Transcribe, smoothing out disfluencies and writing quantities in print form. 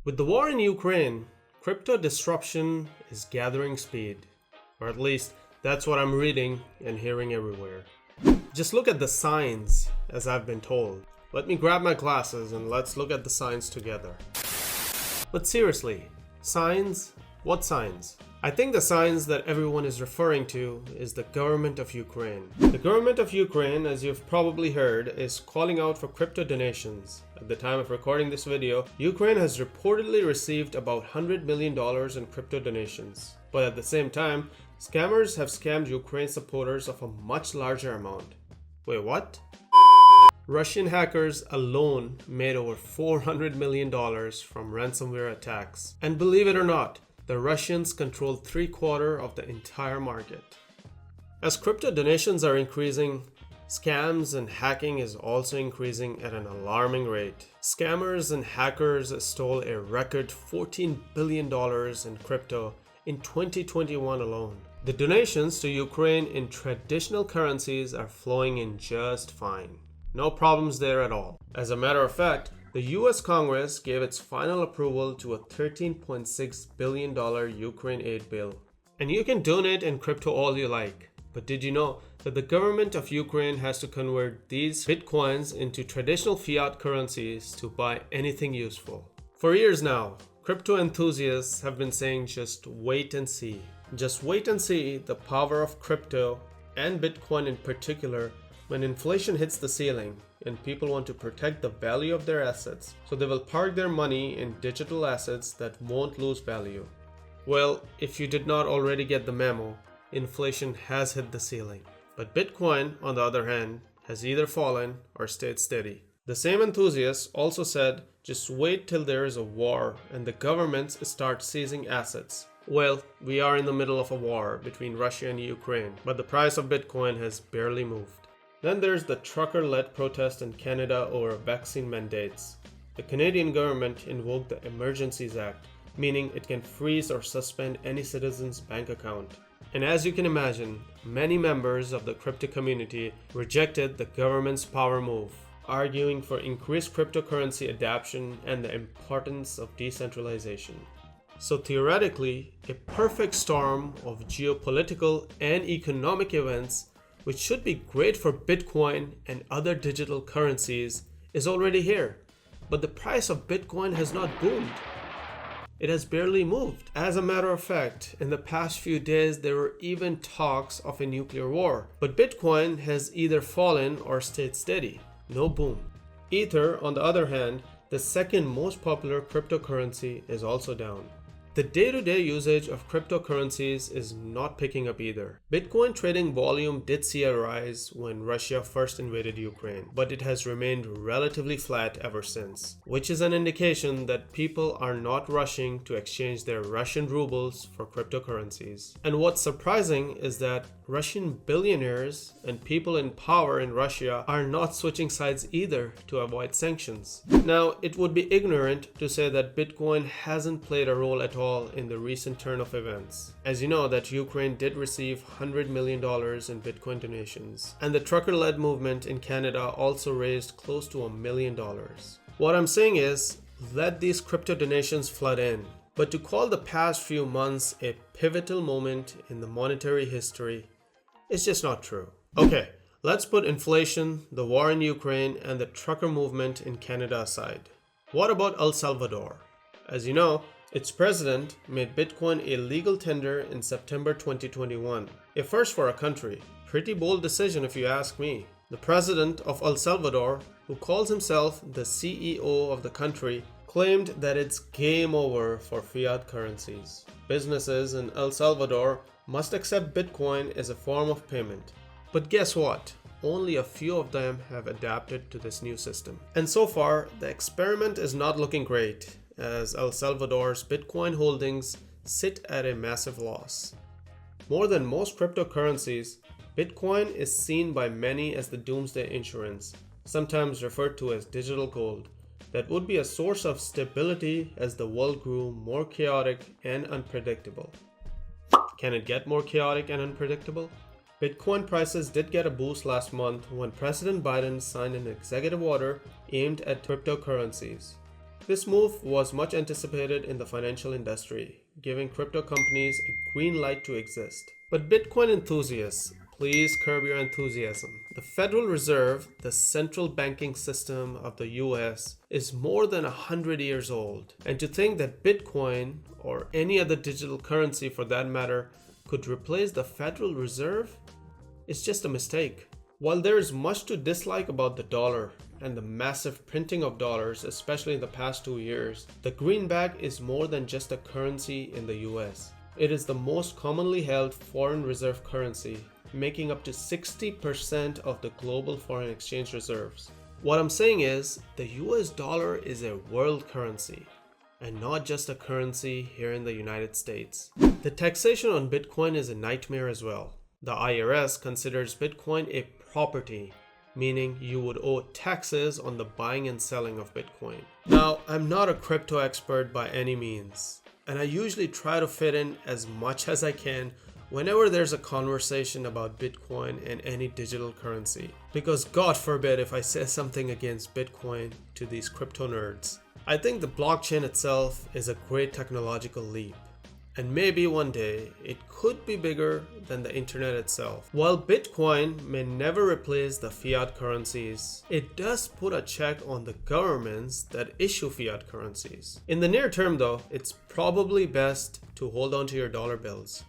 With the war in Ukraine, crypto disruption is gathering speed. Or at least, that's what I'm reading and hearing everywhere. Just look at the signs, as I've been told. Let me grab my glasses and let's look at the signs together. But seriously, signs? What signs? I think the signs that everyone is referring to is the government of Ukraine. The government of Ukraine, as you've probably heard, is calling out for crypto donations. At the time of recording this video, Ukraine has reportedly received about $100 million in crypto donations. But at the same time, scammers have scammed Ukraine supporters of a much larger amount. Wait, what? Russian hackers alone made over $400 million from ransomware attacks. And believe it or not, the Russians control 3/4 of the entire market. As crypto donations are increasing, scams and hacking is also increasing at an alarming rate. Scammers and hackers stole a record $14 billion in crypto in 2021 alone. The donations to Ukraine in traditional currencies are flowing in just fine. No problems there at all. As a matter of fact, the US Congress gave its final approval to a $13.6 billion Ukraine aid bill. And you can donate in crypto all you like. But did you know that the government of Ukraine has to convert these bitcoins into traditional fiat currencies to buy anything useful? For years now, crypto enthusiasts have been saying just wait and see. Just wait and see the power of crypto and Bitcoin in particular when inflation hits the ceiling and people want to protect the value of their assets, so they will park their money in digital assets that won't lose value. Well, if you did not already get the memo, inflation has hit the ceiling. But Bitcoin, on the other hand, has either fallen or stayed steady. The same enthusiasts also said, just wait till there is a war and the governments start seizing assets. Well, we are in the middle of a war between Russia and Ukraine, but the price of Bitcoin has barely moved. Then there's the trucker-led protest in Canada over vaccine mandates. The Canadian government invoked the Emergencies Act, meaning it can freeze or suspend any citizen's bank account. And as you can imagine, many members of the crypto community rejected the government's power move, arguing for increased cryptocurrency adoption and the importance of decentralization. So theoretically, a perfect storm of geopolitical and economic events which should be great for Bitcoin and other digital currencies, is already here. But the price of Bitcoin has not boomed. It has barely moved. As a matter of fact, in the past few days, there were even talks of a nuclear war. But Bitcoin has either fallen or stayed steady. No boom. Ether, on the other hand, the second most popular cryptocurrency, is also down. The day-to-day usage of cryptocurrencies is not picking up either. Bitcoin trading volume did see a rise when Russia first invaded Ukraine, but it has remained relatively flat ever since, which is an indication that people are not rushing to exchange their Russian rubles for cryptocurrencies. And what's surprising is that Russian billionaires and people in power in Russia are not switching sides either to avoid sanctions. Now, it would be ignorant to say that Bitcoin hasn't played a role at all in the recent turn of events. As you know, that Ukraine did receive $100 million in Bitcoin donations, and the trucker-led movement in Canada also raised close to $1 million. What I'm saying is, let these crypto donations flood in. But to call the past few months a pivotal moment in the monetary history is just not true. Okay, let's put inflation, the war in Ukraine, and the trucker movement in Canada aside. What about El Salvador? As you know, its president made Bitcoin a legal tender in September 2021. A first for a country. Pretty bold decision if you ask me. The president of El Salvador, who calls himself the CEO of the country, claimed that it's game over for fiat currencies. Businesses in El Salvador must accept Bitcoin as a form of payment. But guess what? Only a few of them have adapted to this new system. And so far, the experiment is not looking great, as El Salvador's Bitcoin holdings sit at a massive loss. More than most cryptocurrencies, Bitcoin is seen by many as the doomsday insurance, sometimes referred to as digital gold, that would be a source of stability as the world grew more chaotic and unpredictable. Can it get more chaotic and unpredictable? Bitcoin prices did get a boost last month when President Biden signed an executive order aimed at cryptocurrencies. This move was much anticipated in the financial industry, giving crypto companies a green light to exist. But Bitcoin enthusiasts, please curb your enthusiasm. The Federal Reserve, the central banking system of the US, is more than 100 years old. And to think that Bitcoin, or any other digital currency for that matter, could replace the Federal Reserve is just a mistake. While there is much to dislike about the dollar and the massive printing of dollars, especially in the past 2 years, the greenback is more than just a currency in the US. It is the most commonly held foreign reserve currency, making up to 60% of the global foreign exchange reserves. What I'm saying is, the US dollar is a world currency, and not just a currency here in the United States. The taxation on Bitcoin is a nightmare as well. The IRS considers Bitcoin a property, meaning you would owe taxes on the buying and selling of Bitcoin. Now, I'm not a crypto expert by any means, and I usually try to fit in as much as I can whenever there's a conversation about Bitcoin and any digital currency, because God forbid if I say something against Bitcoin to these crypto nerds. I think the blockchain itself is a great technological leap, and maybe one day it could be bigger than the internet itself. While Bitcoin may never replace the fiat currencies, it does put a check on the governments that issue fiat currencies. In the near term though, it's probably best to hold on to your dollar bills.